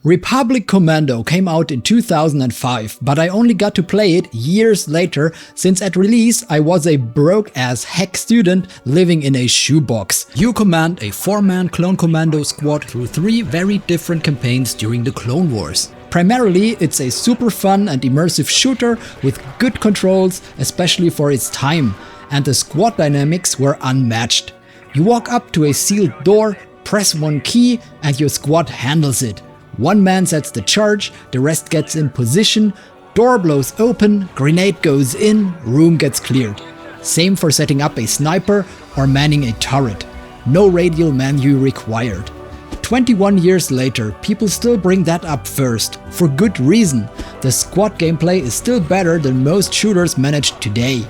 Republic Commando came out in 2005, but I only got to play it years later, since at release I was a broke-ass hack student living in a shoebox. You command a 4-man clone commando squad through 3 very different campaigns during the Clone Wars. Primarily, it's a super fun and immersive shooter with good controls, especially for its time, and the squad dynamics were unmatched. You walk up to a sealed door, press one key, and your squad handles it. One man sets the charge, the rest gets in position, door blows open, grenade goes in, room gets cleared. Same for setting up a sniper or manning a turret. No radial menu required. 21 years later, people still bring that up first, for good reason. The squad gameplay is still better than most shooters managed today.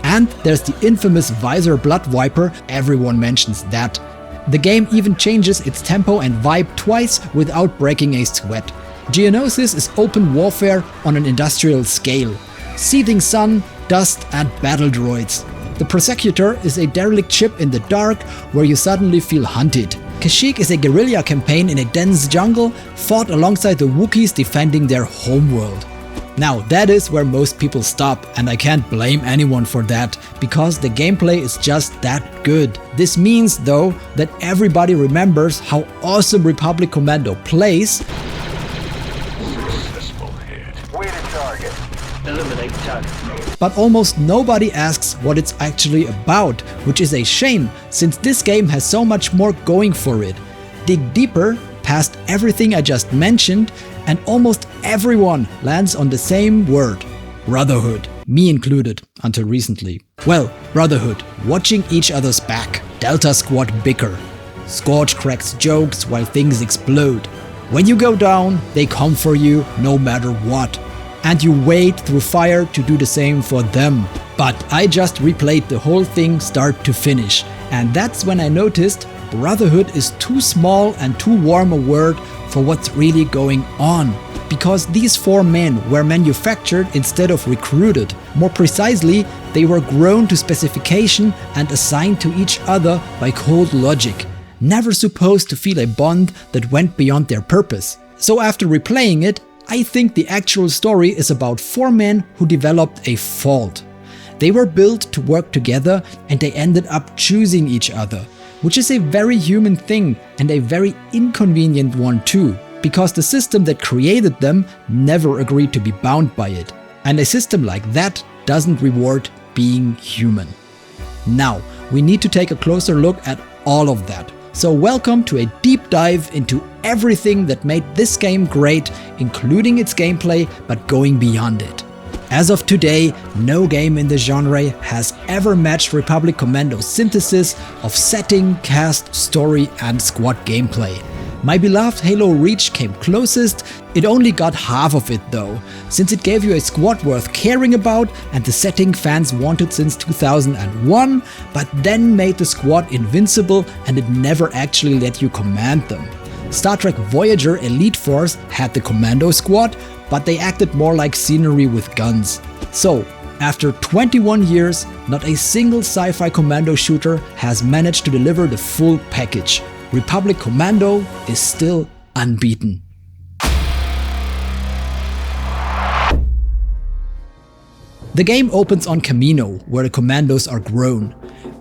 And there's the infamous visor blood wiper, everyone mentions that. The game even changes its tempo and vibe twice without breaking a sweat. Geonosis is open warfare on an industrial scale. Seething sun, dust and battle droids. The Prosecutor is a derelict ship in the dark where you suddenly feel hunted. Kashyyyk is a guerrilla campaign in a dense jungle, fought alongside the Wookiees defending their homeworld. Now that is where most people stop, and I can't blame anyone for that, because the gameplay is just that good. This means though that everybody remembers how awesome Republic Commando plays, but almost nobody asks what it's actually about, which is a shame, since this game has so much more going for it. Dig deeper, past everything I just mentioned, and almost everyone lands on the same word: brotherhood. Me included, until recently. Well, brotherhood, watching each other's back, Delta Squad bicker, Scorch cracks jokes while things explode. When you go down, they come for you no matter what. And you wade through fire to do the same for them. But I just replayed the whole thing start to finish, and that's when I noticed brotherhood is too small and too warm a word for what's really going on. Because these 4 men were manufactured instead of recruited. More precisely, they were grown to specification and assigned to each other by cold logic. Never supposed to feel a bond that went beyond their purpose. So after replaying it, I think the actual story is about 4 men who developed a fault. They were built to work together and they ended up choosing each other, which is a very human thing and a very inconvenient one too, because the system that created them never agreed to be bound by it. And a system like that doesn't reward being human. Now, we need to take a closer look at all of that. So welcome to a deep dive into everything that made this game great, including its gameplay, but going beyond it. As of today, no game in the genre has ever matched Republic Commando's synthesis of setting, cast, story and squad gameplay. My beloved Halo Reach came closest. It only got half of it though, since it gave you a squad worth caring about and the setting fans wanted since 2001, but then made the squad invincible and it never actually let you command them. Star Trek Voyager Elite Force had the Commando squad, but they acted more like scenery with guns. So, after 21 years, not a single sci-fi commando shooter has managed to deliver the full package. Republic Commando is still unbeaten. The game opens on Kamino, where the commandos are grown.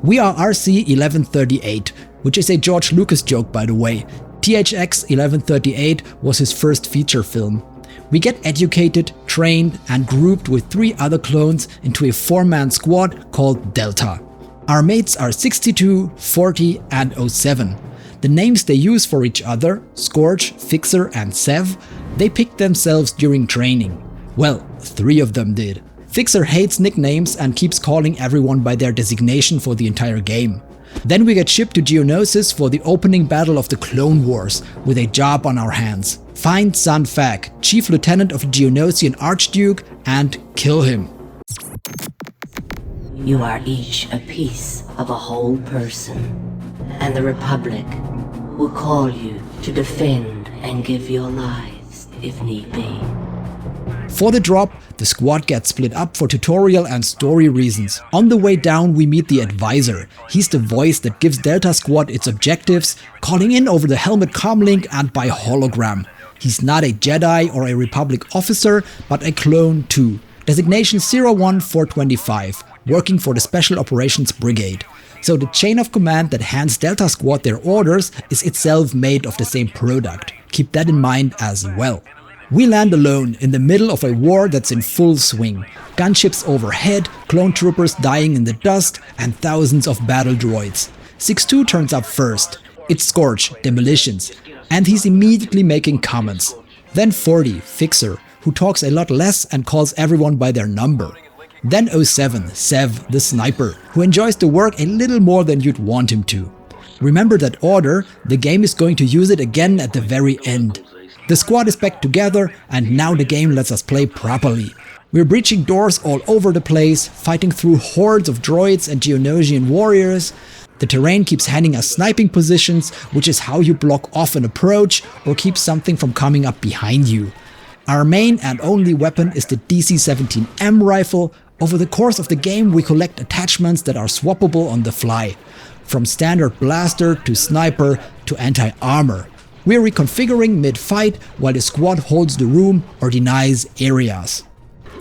We are RC-1138, which is a George Lucas joke by the way. THX 1138 was his first feature film. We get educated, trained and grouped with 3 other clones into a 4-man squad called Delta. Our mates are 62, 40 and 07. The names they use for each other, Scorch, Fixer and Sev, they picked themselves during training. Well, 3 of them did. Fixer hates nicknames and keeps calling everyone by their designation for the entire game. Then we get shipped to Geonosis for the opening battle of the Clone Wars, with a job on our hands. Find San Fak, Chief Lieutenant of the Geonosian Archduke, and kill him. You are each a piece of a whole person, and the Republic will call you to defend and give your lives if need be. For the drop, the squad gets split up for tutorial and story reasons. On the way down we meet the Advisor. He's the voice that gives Delta Squad its objectives, calling in over the helmet comlink and by hologram. He's not a Jedi or a Republic officer, but a clone too. Designation 01425, working for the Special Operations Brigade. So the chain of command that hands Delta Squad their orders is itself made of the same product. Keep that in mind as well. We land alone in the middle of a war that's in full swing. Gunships overhead, clone troopers dying in the dust, and thousands of battle droids. 6-2 turns up first. It's Scorch, Demolitions, and he's immediately making comments. Then 40, Fixer, who talks a lot less and calls everyone by their number. Then 07, Sev, the Sniper, who enjoys the work a little more than you'd want him to. Remember that order, the game is going to use it again at the very end. The squad is back together, and now the game lets us play properly. We're breaching doors all over the place, fighting through hordes of droids and Geonosian warriors. The terrain keeps handing us sniping positions, which is how you block off an approach or keep something from coming up behind you. Our main and only weapon is the DC-17M rifle. Over the course of the game we collect attachments that are swappable on the fly. From standard blaster to sniper to anti-armor. We're reconfiguring mid-fight while the squad holds the room or denies areas.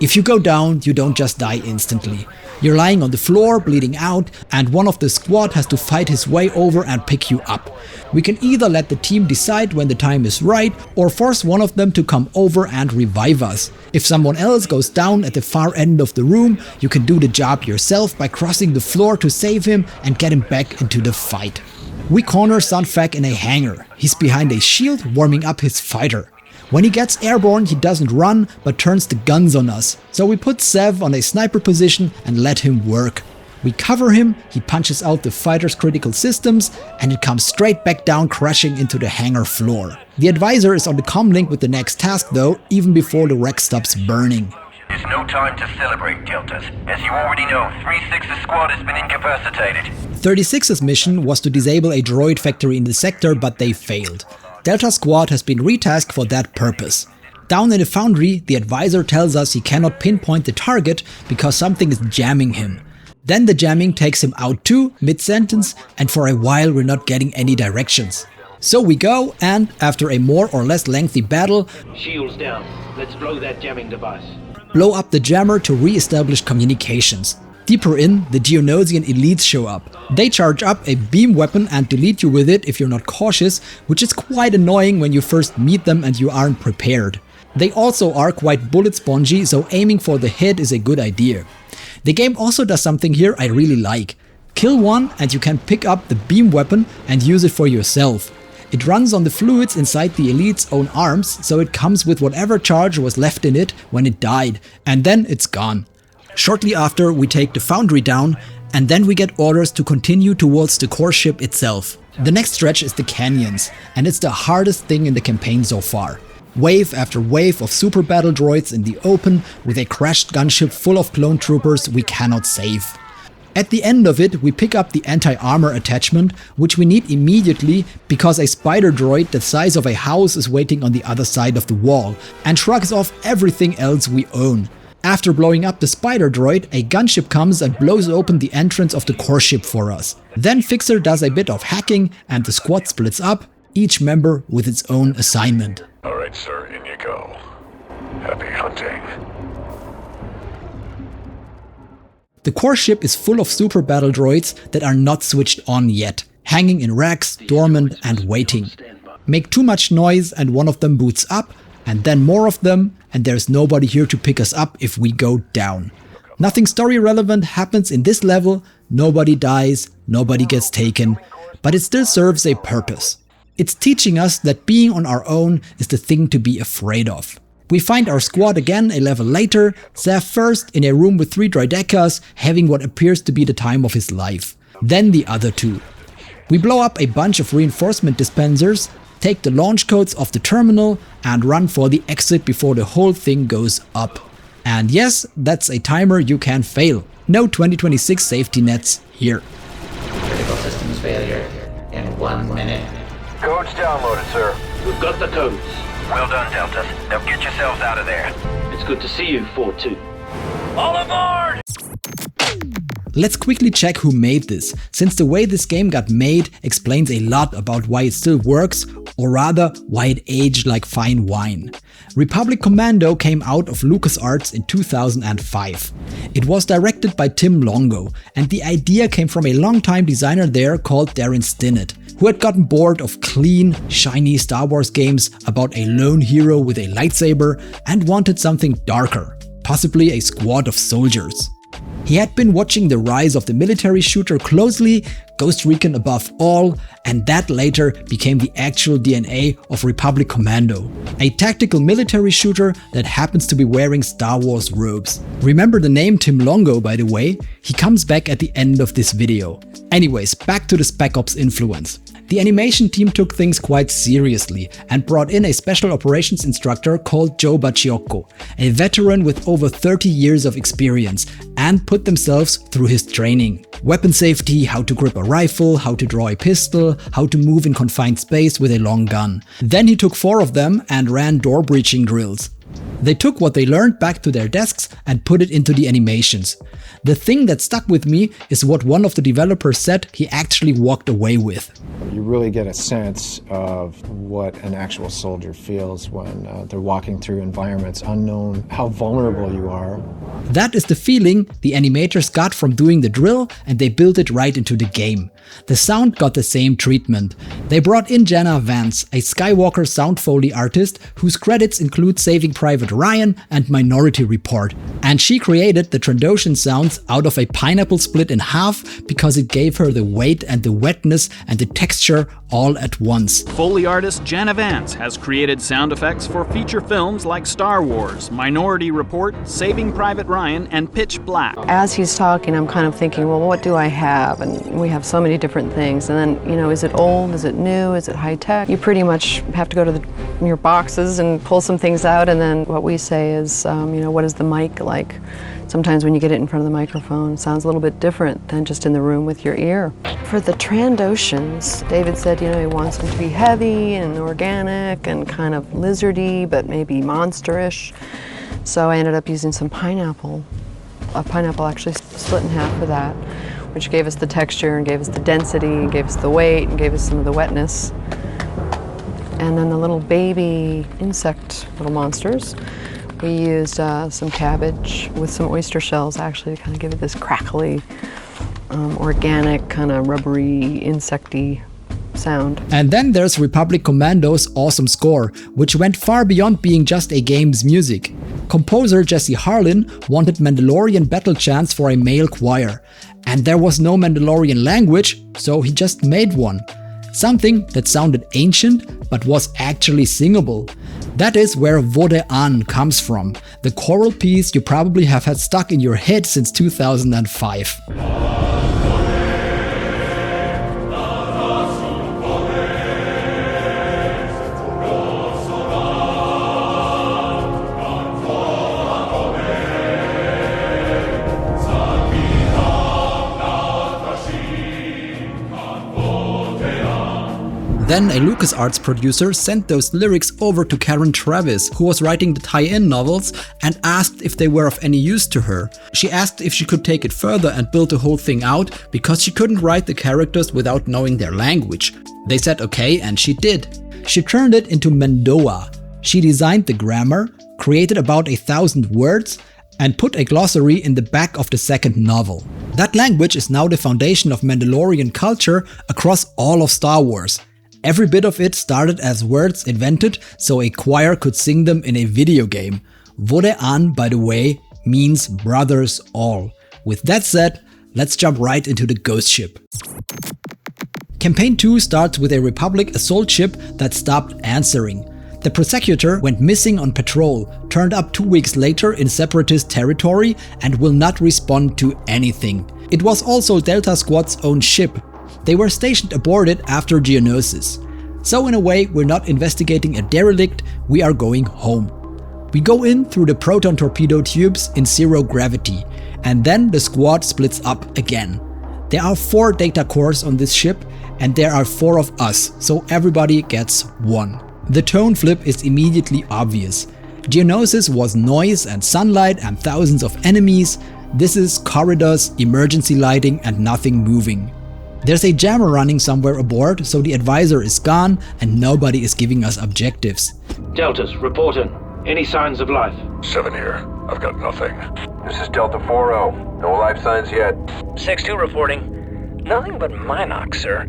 If you go down, you don't just die instantly. You're lying on the floor, bleeding out, and one of the squad has to fight his way over and pick you up. We can either let the team decide when the time is right, or force one of them to come over and revive us. If someone else goes down at the far end of the room, you can do the job yourself by crossing the floor to save him and get him back into the fight. We corner Sunfak in a hangar. He's behind a shield warming up his fighter. When he gets airborne, he doesn't run, but turns the guns on us. So we put Sev on a sniper position and let him work. We cover him, he punches out the fighter's critical systems, and it comes straight back down crashing into the hangar floor. The advisor is on the comlink with the next task though, even before the wreck stops burning. There's no time to celebrate, Deltas. As you already know, 3-6's squad has been incapacitated. 36's mission was to disable a droid factory in the sector, but they failed. Delta Squad has been retasked for that purpose. Down in the foundry, the advisor tells us he cannot pinpoint the target because something is jamming him. Then the jamming takes him out too, mid-sentence, and for a while we're not getting any directions. So we go, and after a more or less lengthy battle, shields down. Let's blow that jamming device. Blow up the jammer to re-establish communications. Deeper in, the Geonosian elites show up. They charge up a beam weapon and delete you with it if you're not cautious, which is quite annoying when you first meet them and you aren't prepared. They also are quite bullet spongy, so aiming for the head is a good idea. The game also does something here I really like. Kill one and you can pick up the beam weapon and use it for yourself. It runs on the fluids inside the elite's own arms, so it comes with whatever charge was left in it when it died, and then it's gone. Shortly after, we take the foundry down, and then we get orders to continue towards the core ship itself. The next stretch is the canyons, and it's the hardest thing in the campaign so far. Wave after wave of super battle droids in the open, with a crashed gunship full of clone troopers we cannot save. At the end of it, we pick up the anti-armor attachment, which we need immediately because a spider droid the size of a house is waiting on the other side of the wall, and shrugs off everything else we own. After blowing up the spider droid, a gunship comes and blows open the entrance of the core ship for us. Then Fixer does a bit of hacking and the squad splits up, each member with its own assignment. Alright sir, in you go. Happy hunting. The core ship is full of super battle droids that are not switched on yet, hanging in racks, dormant and waiting. Make too much noise and one of them boots up, and then more of them, and there's nobody here to pick us up if we go down. Nothing story relevant happens in this level, nobody dies, nobody gets taken, but it still serves a purpose. It's teaching us that being on our own is the thing to be afraid of. We find our squad again a level later, Zev first in a room with 3 droidekas, having what appears to be the time of his life. Then the other 2. We blow up a bunch of reinforcement dispensers, take the launch codes off the terminal, and run for the exit before the whole thing goes up. And yes, that's a timer you can fail. No 2026 safety nets here. Critical systems failure in 1 minute. Codes downloaded, sir. We've got the codes. Well done, Deltas. Now get yourselves out of there. It's good to see you, 4-2. All aboard! Let's quickly check who made this, since the way this game got made explains a lot about why it still works or rather why it aged like fine wine. Republic Commando came out of LucasArts in 2005. It was directed by Tim Longo, and the idea came from a longtime designer there called Darren Stinnett, who had gotten bored of clean, shiny Star Wars games about a lone hero with a lightsaber and wanted something darker, possibly a squad of soldiers. He had been watching the rise of the military shooter closely, Ghost Recon above all, and that later became the actual DNA of Republic Commando, a tactical military shooter that happens to be wearing Star Wars robes. Remember the name Tim Longo, by the way? He comes back at the end of this video. Anyways, back to the Spec Ops influence. The animation team took things quite seriously and brought in a special operations instructor called Joe Bacciocco, a veteran with over 30 years of experience, and put themselves through his training. Weapon safety, how to grip a rifle, how to draw a pistol, how to move in confined space with a long gun. Then he took 4 of them and ran door breaching drills. They took what they learned back to their desks and put it into the animations. The thing that stuck with me is what one of the developers said he actually walked away with. You really get a sense of what an actual soldier feels when they're walking through environments unknown, how vulnerable you are. That is the feeling the animators got from doing the drill, and they built it right into the game. The sound got the same treatment. They brought in Jana Vance, a Skywalker sound Foley artist whose credits include Saving Private Ryan and Minority Report, and she created the Trandoshan sounds out of a pineapple split in half because it gave her the weight and the wetness and the texture all at once. Foley artist Jana Vance has created sound effects for feature films like Star Wars, Minority Report, Saving Private Ryan, and Pitch Black. As he's talking, I'm kind of thinking, well, what do I have? And we have so many different things. And then, is it old? Is it new? Is it high tech? You pretty much have to go to your boxes and pull some things out. And then what we say is, what is the mic like? Sometimes when you get it in front of the microphone, it sounds a little bit different than just in the room with your ear. For the Trandoshans, David said, he wants them to be heavy and organic and kind of lizardy, but maybe monsterish. So I ended up using some pineapple. A pineapple actually split in half for that, which gave us the texture and gave us the density and gave us the weight and gave us some of the wetness. And then the little baby insect little monsters, we used some cabbage with some oyster shells actually to kind of give it this crackly, organic, kind of rubbery, insecty sound. And then there's Republic Commando's awesome score, which went far beyond being just a game's music. Composer Jesse Harlin wanted Mandalorian battle chants for a male choir, and there was no Mandalorian language, so he just made one. Something that sounded ancient, but was actually singable. That is where Vodean comes from, the choral piece you probably have had stuck in your head since 2005. Then a LucasArts producer sent those lyrics over to Karen Travis, who was writing the tie-in novels, and asked if they were of any use to her. She asked if she could take it further and build the whole thing out, because she couldn't write the characters without knowing their language. They said okay, and she did. She turned it into Mandoa. She designed the grammar, created about 1,000 words, and put a glossary in the back of the second novel. That language is now the foundation of Mandalorian culture across all of Star Wars. Every bit of it started as words invented so a choir could sing them in a video game. Vodean, by the way, means brothers all. With that said, let's jump right into the ghost ship. Campaign 2 starts with a Republic assault ship that stopped answering. The Prosecutor went missing on patrol, turned up 2 weeks later in Separatist territory, and will not respond to anything. It was also Delta Squad's own ship. They were stationed aboard it after Geonosis. So in a way, we're not investigating a derelict, we are going home. We go in through the proton torpedo tubes in zero gravity, and then the squad splits up again. There are 4 data cores on this ship, and there are 4 of us, so everybody gets 1. The tone flip is immediately obvious. Geonosis was noise and sunlight and thousands of enemies. This is corridors, emergency lighting, and nothing moving. There's a jammer running somewhere aboard, so the advisor is gone and nobody is giving us objectives. Deltas, report in. Any signs of life? 7 here. I've got nothing. This is Delta 4-0. No life signs yet. 6-2 reporting. Nothing but Minox, sir.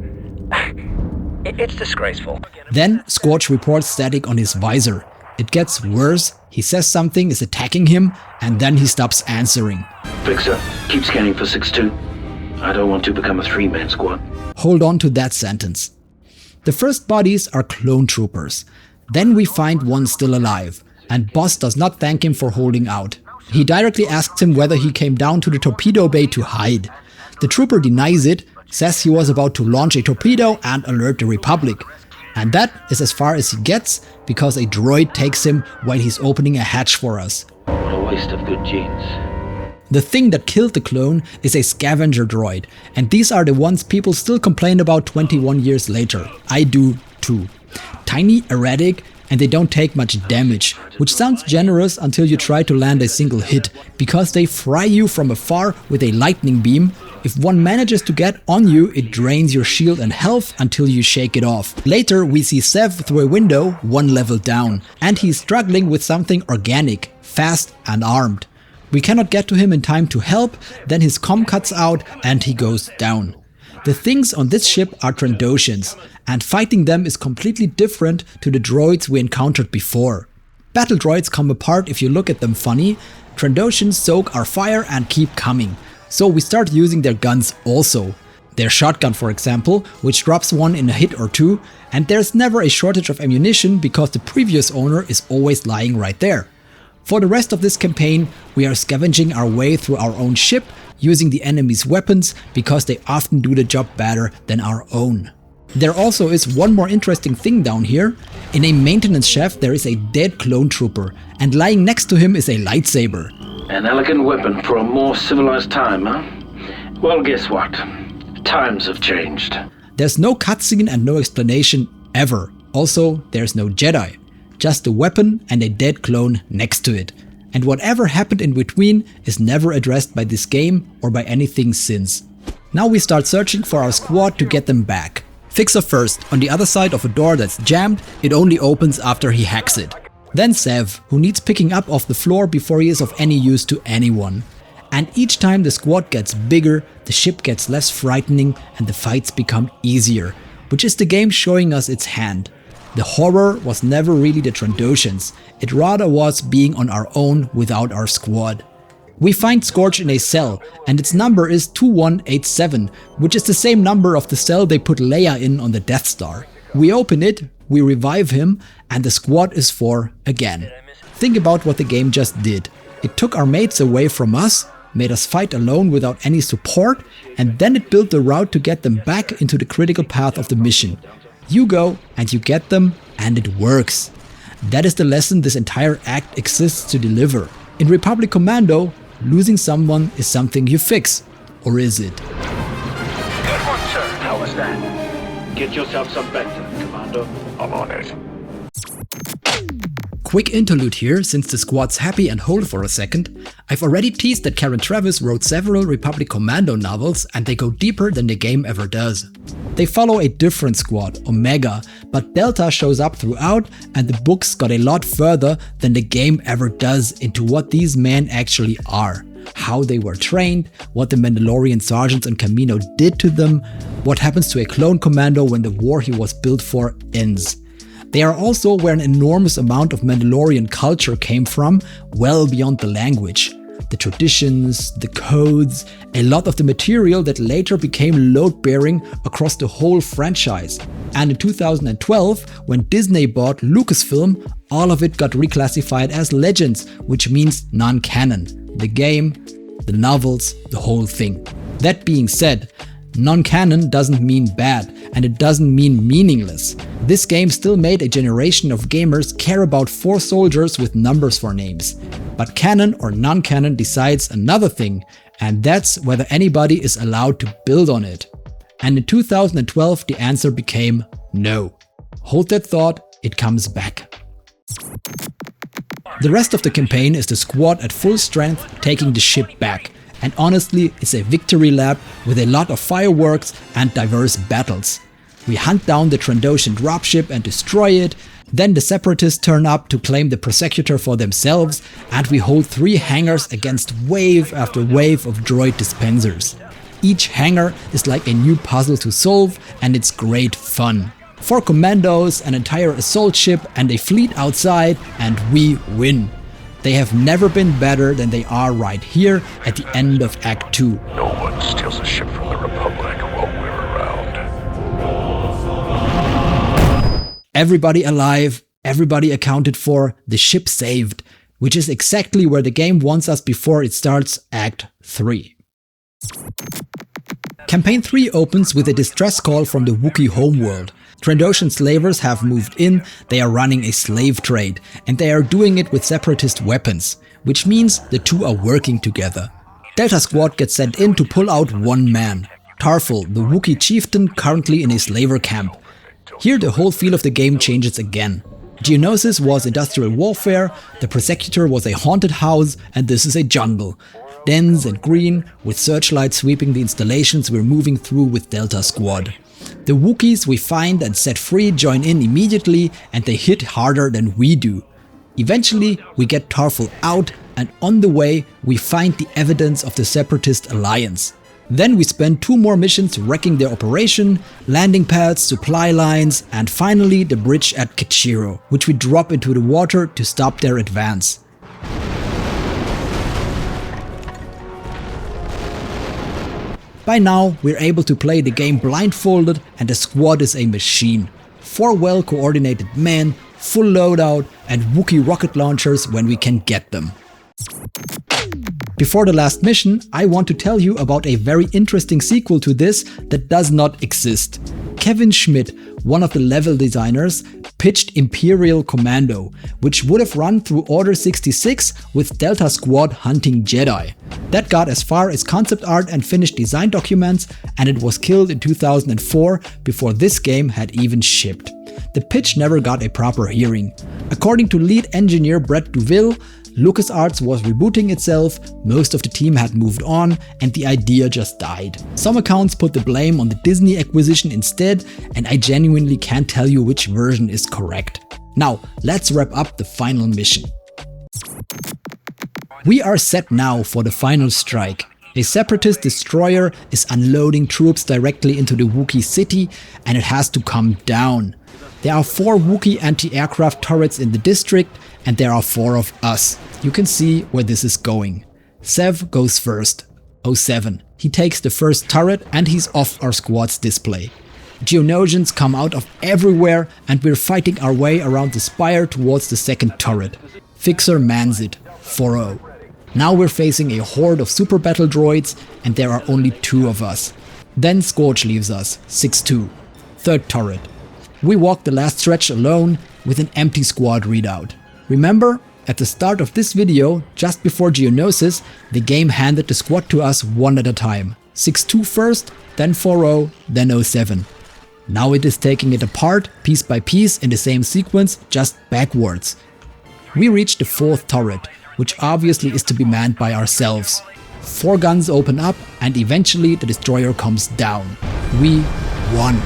It's disgraceful. Then Scorch reports static on his visor. It gets worse, he says something is attacking him, and then he stops answering. Fixer, keep scanning for 6-2. I don't want to become a 3-man squad. Hold on to that sentence. The first bodies are clone troopers. Then we find one still alive, and Boss does not thank him for holding out. He directly asks him whether he came down to the torpedo bay to hide. The trooper denies it, says he was about to launch a torpedo and alert the Republic. And that is as far as he gets, because a droid takes him while he's opening a hatch for us. What a waste of good genes. The thing that killed the clone is a scavenger droid, and these are the ones people still complain about 21 years later. I do too. Tiny, erratic, and they don't take much damage, which sounds generous until you try to land a single hit, because they fry you from afar with a lightning beam. If one manages to get on you, it drains your shield and health until you shake it off. Later we see Sev through a window 1 level down, and he's struggling with something organic, fast and armed. We cannot get to him in time to help, then his comm cuts out and he goes down. The things on this ship are Trandoshans, and fighting them is completely different to the droids we encountered before. Battle droids come apart if you look at them funny. Trandoshans soak our fire and keep coming, so we start using their guns also. Their shotgun, for example, which drops one in a hit or two, and there's never a shortage of ammunition because the previous owner is always lying right there. For the rest of this campaign, we are scavenging our way through our own ship, using the enemy's weapons because they often do the job better than our own. There also is one more interesting thing down here. In a maintenance shaft there is a dead clone trooper, and lying next to him is a lightsaber. An elegant weapon for a more civilized time, huh? Well, guess what? Times have changed. There's no cutscene and no explanation ever. Also, there's no Jedi. Just a weapon and a dead clone next to it. And whatever happened in between is never addressed by this game or by anything since. Now we start searching for our squad to get them back. Fixer first, on the other side of a door that's jammed, it only opens after he hacks it. Then Sev, who needs picking up off the floor before he is of any use to anyone. And each time the squad gets bigger, the ship gets less frightening and the fights become easier, which is the game showing us its hand. The horror was never really the Trandoshans, it rather was being on our own without our squad. We find Scorch in a cell, and its number is 2187, which is the same number of the cell they put Leia in on the Death Star. We open it, we revive him, and the squad is 4 again. Think about what the game just did. It took our mates away from us, made us fight alone without any support, and then it built the route to get them back into the critical path of the mission. You go and you get them, and it works. That is the lesson this entire act exists to deliver. In Republic Commando, losing someone is something you fix. Or is it? Good one, sir. How was that? Get yourself some Bacta, Commando. I'm on it. Quick interlude here, since the squad's happy and whole for a second. I've already teased that Karen Travis wrote several Republic Commando novels, and they go deeper than the game ever does. They follow a different squad, Omega, but Delta shows up throughout, and the books got a lot further than the game ever does into what these men actually are. How they were trained, what the Mandalorian sergeants on Camino did to them, what happens to a clone commando when the war he was built for ends. They are also where an enormous amount of Mandalorian culture came from, well beyond the language. The traditions, the codes, a lot of the material that later became load-bearing across the whole franchise. And in 2012, when Disney bought Lucasfilm, all of it got reclassified as Legends, which means non-canon. The game, the novels, the whole thing. That being said, non-canon doesn't mean bad, and it doesn't mean meaningless. This game still made a generation of gamers care about 4 soldiers with numbers for names. But canon or non-canon decides another thing, and that's whether anybody is allowed to build on it. And in 2012 the answer became no. Hold that thought, it comes back. The rest of the campaign is the squad at full strength taking the ship back. and honestly it's a victory lap with a lot of fireworks and diverse battles. We hunt down the Trandoshan dropship and destroy it, then the Separatists turn up to claim the Prosecutor for themselves, and we hold 3 hangars against wave after wave of droid dispensers. Each hangar is like a new puzzle to solve, and it's great fun. 4 commandos, an entire assault ship and a fleet outside, and we win. They have never been better than they are right here at the end of Act 2. No one steals a ship from the Republic while we're around. Everybody alive, everybody accounted for, the ship saved, which is exactly where the game wants us before it starts Act 3. Campaign 3 opens with a distress call from the Wookiee homeworld. Trandoshan slavers have moved in, they are running a slave trade, and they are doing it with separatist weapons, which means the two are working together. Delta Squad gets sent in to pull out one man, Tarful, the Wookiee chieftain currently in a slaver camp. Here the whole feel of the game changes again. Geonosis was industrial warfare, the Prosecutor was a haunted house, and this is a jungle. Dense and green, with searchlights sweeping the installations we're moving through with Delta Squad. The Wookiees we find and set free join in immediately, and they hit harder than we do. Eventually we get Tarful out, and on the way we find the evidence of the Separatist alliance. Then we spend 2 more missions wrecking their operation, landing pads, supply lines, and finally the bridge at Kashyyyk, which we drop into the water to stop their advance. By now we're able to play the game blindfolded, and the squad is a machine. 4 well coordinated men, full loadout, and Wookiee rocket launchers when we can get them. Before the last mission, I want to tell you about a very interesting sequel to this that does not exist. Kevin Schmidt, one of the level designers, pitched Imperial Commando, which would have run through Order 66 with Delta Squad hunting Jedi. That got as far as concept art and finished design documents, and it was killed in 2004 before this game had even shipped. The pitch never got a proper hearing. According to lead engineer Brett Duville, LucasArts was rebooting itself, most of the team had moved on, and the idea just died. Some accounts put the blame on the Disney acquisition instead, and I genuinely can't tell you which version is correct. Now, let's wrap up the final mission. We are set now for the final strike. A separatist destroyer is unloading troops directly into the Wookiee city, and it has to come down. There are 4 Wookiee anti-aircraft turrets in the district, and there are 4 of us. You can see where this is going. Sev goes first. 07. He takes the first turret and he's off our squad's display. Geonosians come out of everywhere, and we're fighting our way around the spire towards the second turret. Fixer mans it. 4-0. Now we're facing a horde of super battle droids, and there are only 2 of us. Then Scorch leaves us. 6-2. Third turret. We walk the last stretch alone with an empty squad readout. Remember, at the start of this video, just before Geonosis, the game handed the squad to us one at a time. 6-2 first, then 4-0, then 07. Now it is taking it apart, piece by piece, in the same sequence, just backwards. We reach the 4th turret, which obviously is to be manned by ourselves. 4 guns open up, and eventually the destroyer comes down. We won.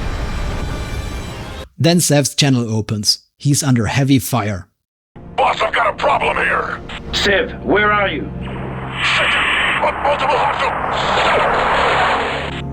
Then Sev's channel opens. He's under heavy fire. Boss, I've got a problem here. Sev, where are you? Multiple hostile.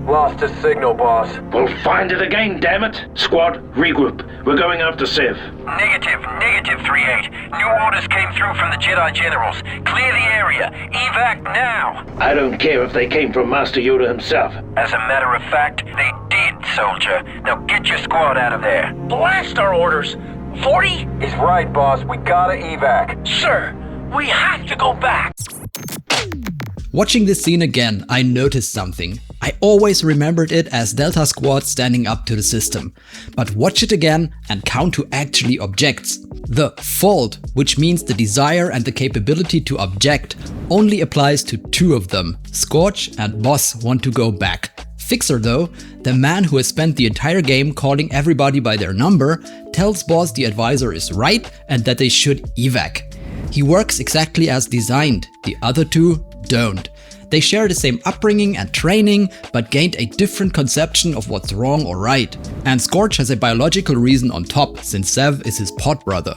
Lost his signal, boss. We'll find it again, damn it. Squad, regroup. We're going after Sev. Negative 3-8. New orders came through from the Jedi generals. Clear the area. Evac now. I don't care if they came from Master Yoda himself. As a matter of fact, they did, soldier. Now get your squad out of there. Blast our orders. 40? He's right, boss. We gotta evac. Sir, we have to go back. Watching this scene again, I noticed something. I always remembered it as Delta Squad standing up to the system. But watch it again and count who actually objects. The fault, which means the desire and the capability to object, only applies to 2 of them. Scorch and Boss want to go back. Fixer though, the man who has spent the entire game calling everybody by their number, tells Boss the advisor is right and that they should evac. He works exactly as designed, the other 2 don't. They share the same upbringing and training, but gained a different conception of what's wrong or right. And Scorch has a biological reason on top, since Zev is his pod brother.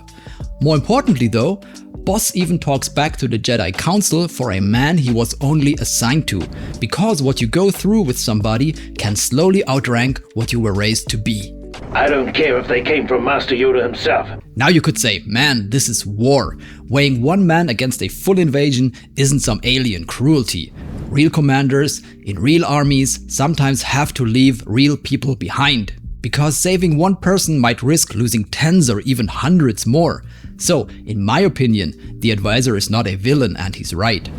More importantly though, Boss even talks back to the Jedi Council for a man he was only assigned to, because what you go through with somebody can slowly outrank what you were raised to be. I don't care if they came from Master Yoda himself. Now you could say, man, this is war. Weighing one man against a full invasion isn't some alien cruelty. Real commanders in real armies sometimes have to leave real people behind, because saving one person might risk losing tens or even hundreds more. So, in my opinion, the advisor is not a villain and he's right.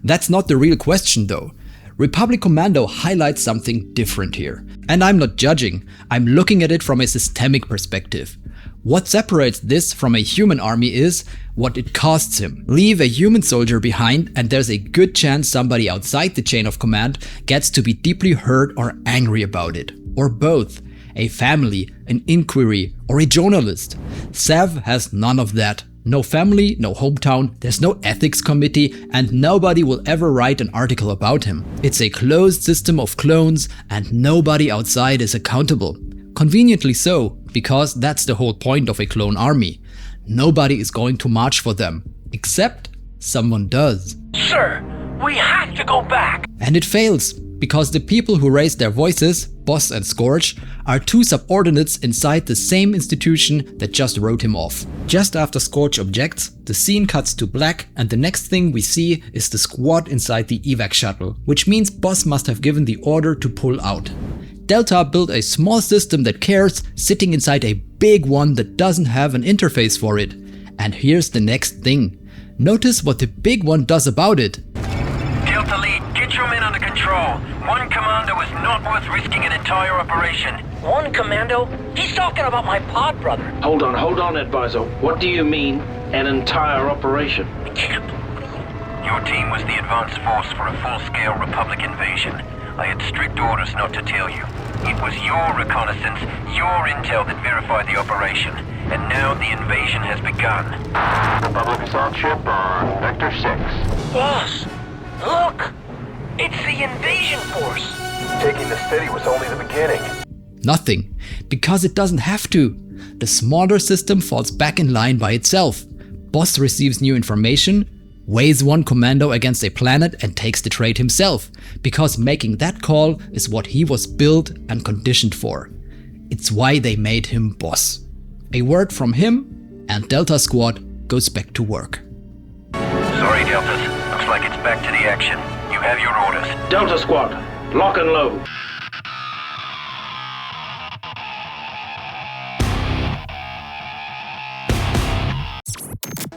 That's not the real question though. Republic Commando highlights something different here. And I'm not judging, I'm looking at it from a systemic perspective. What separates this from a human army is what it costs him. Leave a human soldier behind and there's a good chance somebody outside the chain of command gets to be deeply hurt or angry about it. Or both. A family, an inquiry, or a journalist. Zev has none of that. No family, no hometown, there's no ethics committee, and nobody will ever write an article about him. It's a closed system of clones, and nobody outside is accountable. Conveniently so, because that's the whole point of a clone army. Nobody is going to march for them, except someone does. Sir, we have to go back! And it fails, because the people who raised their voices, Boss and Scorch, are two subordinates inside the same institution that just wrote him off. Just after Scorch objects, the scene cuts to black and the next thing we see is the squad inside the evac shuttle, which means Boss must have given the order to pull out. Delta built a small system that cares, sitting inside a big one that doesn't have an interface for it. And here's the next thing. Notice what the big one does about it. Delta Lead, get your men under control. One commando is not worth risking an entire operation. One commando? He's talking about my pod brother. Hold on, advisor. What do you mean, an entire operation? I can't believe your team was the advance force for a full-scale Republic invasion. I had strict orders not to tell you. It was your reconnaissance, your intel that verified the operation. And now the invasion has begun. Republic assault ship on Vector 6. Boss, look! It's the invasion force! Taking the city was only the beginning. Nothing, because it doesn't have to. The smaller system falls back in line by itself. Boss receives new information, weighs one commando against a planet and takes the trade himself, because making that call is what he was built and conditioned for. It's why they made him boss. A word from him, and Delta Squad goes back to work. Sorry, Deltas. Looks like it's back to the action. You have your orders. Delta Squad, lock and load.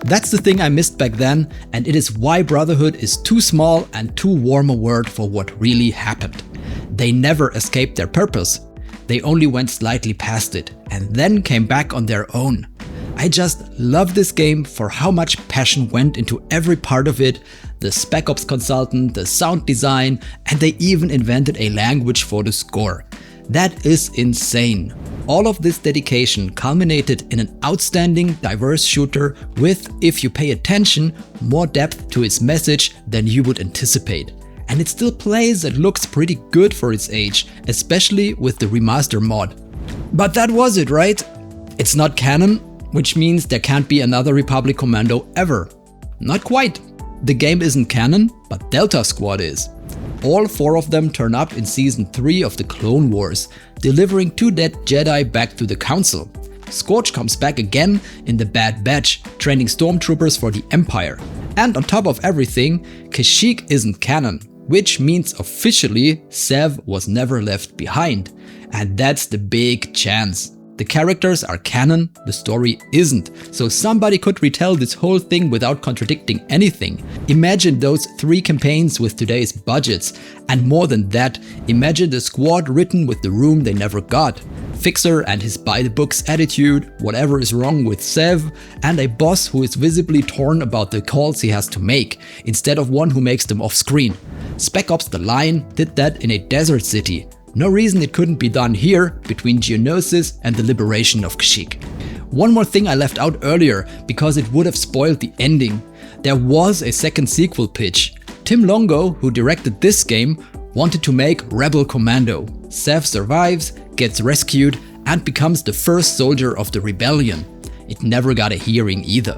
That's the thing I missed back then, and it is why Brotherhood is too small and too warm a word for what really happened. They never escaped their purpose. They only went slightly past it, and then came back on their own. I just love this game for how much passion went into every part of it, the Spec Ops consultant, the sound design, and they even invented a language for the score. That is insane. All of this dedication culminated in an outstanding, diverse shooter with, if you pay attention, more depth to its message than you would anticipate. And it still plays and looks pretty good for its age, especially with the Remaster Mod. But that was it, right? It's not canon, which means there can't be another Republic Commando ever. Not quite. The game isn't canon, but Delta Squad is. All 4 of them turn up in Season 3 of the Clone Wars, delivering 2 dead Jedi back to the Council. Scorch comes back again in the Bad Batch, training stormtroopers for the Empire. And on top of everything, Kashyyyk isn't canon, which means officially Zev was never left behind. And that's the big chance. The characters are canon, the story isn't, so somebody could retell this whole thing without contradicting anything. Imagine those 3 campaigns with today's budgets, and more than that, imagine the squad written with the room they never got. Fixer and his by-the-books attitude, whatever is wrong with Zev, and a boss who is visibly torn about the calls he has to make, instead of one who makes them off-screen. Spec Ops The Line did that in a desert city. No reason it couldn't be done here, between Geonosis and the liberation of Kashyyyk. One more thing I left out earlier, because it would have spoiled the ending. There was a second sequel pitch. Tim Longo, who directed this game, wanted to make Rebel Commando. Seth survives, gets rescued, and becomes the first soldier of the rebellion. It never got a hearing either.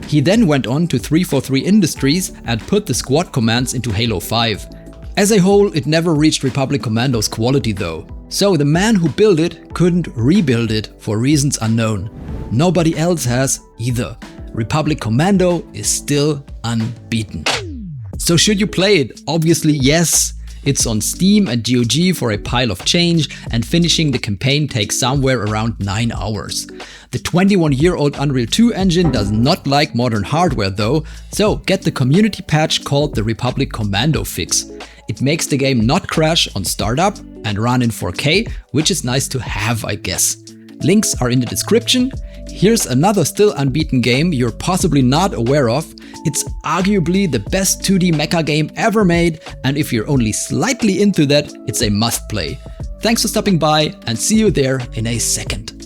He then went on to 343 Industries and put the squad commands into Halo 5. As a whole, it never reached Republic Commando's quality though. So the man who built it couldn't rebuild it for reasons unknown. Nobody else has either. Republic Commando is still unbeaten. So should you play it? Obviously yes. It's on Steam and GOG for a pile of change, and finishing the campaign takes somewhere around 9 hours. The 21-year-old Unreal 2 engine does not like modern hardware though, so get the community patch called the Republic Commando fix. It makes the game not crash on startup and run in 4K, which is nice to have, I guess. Links are in the description. Here's another still unbeaten game you're possibly not aware of. It's arguably the best 2D mecha game ever made, and if you're only slightly into that, it's a must play. Thanks for stopping by, and see you there in a second.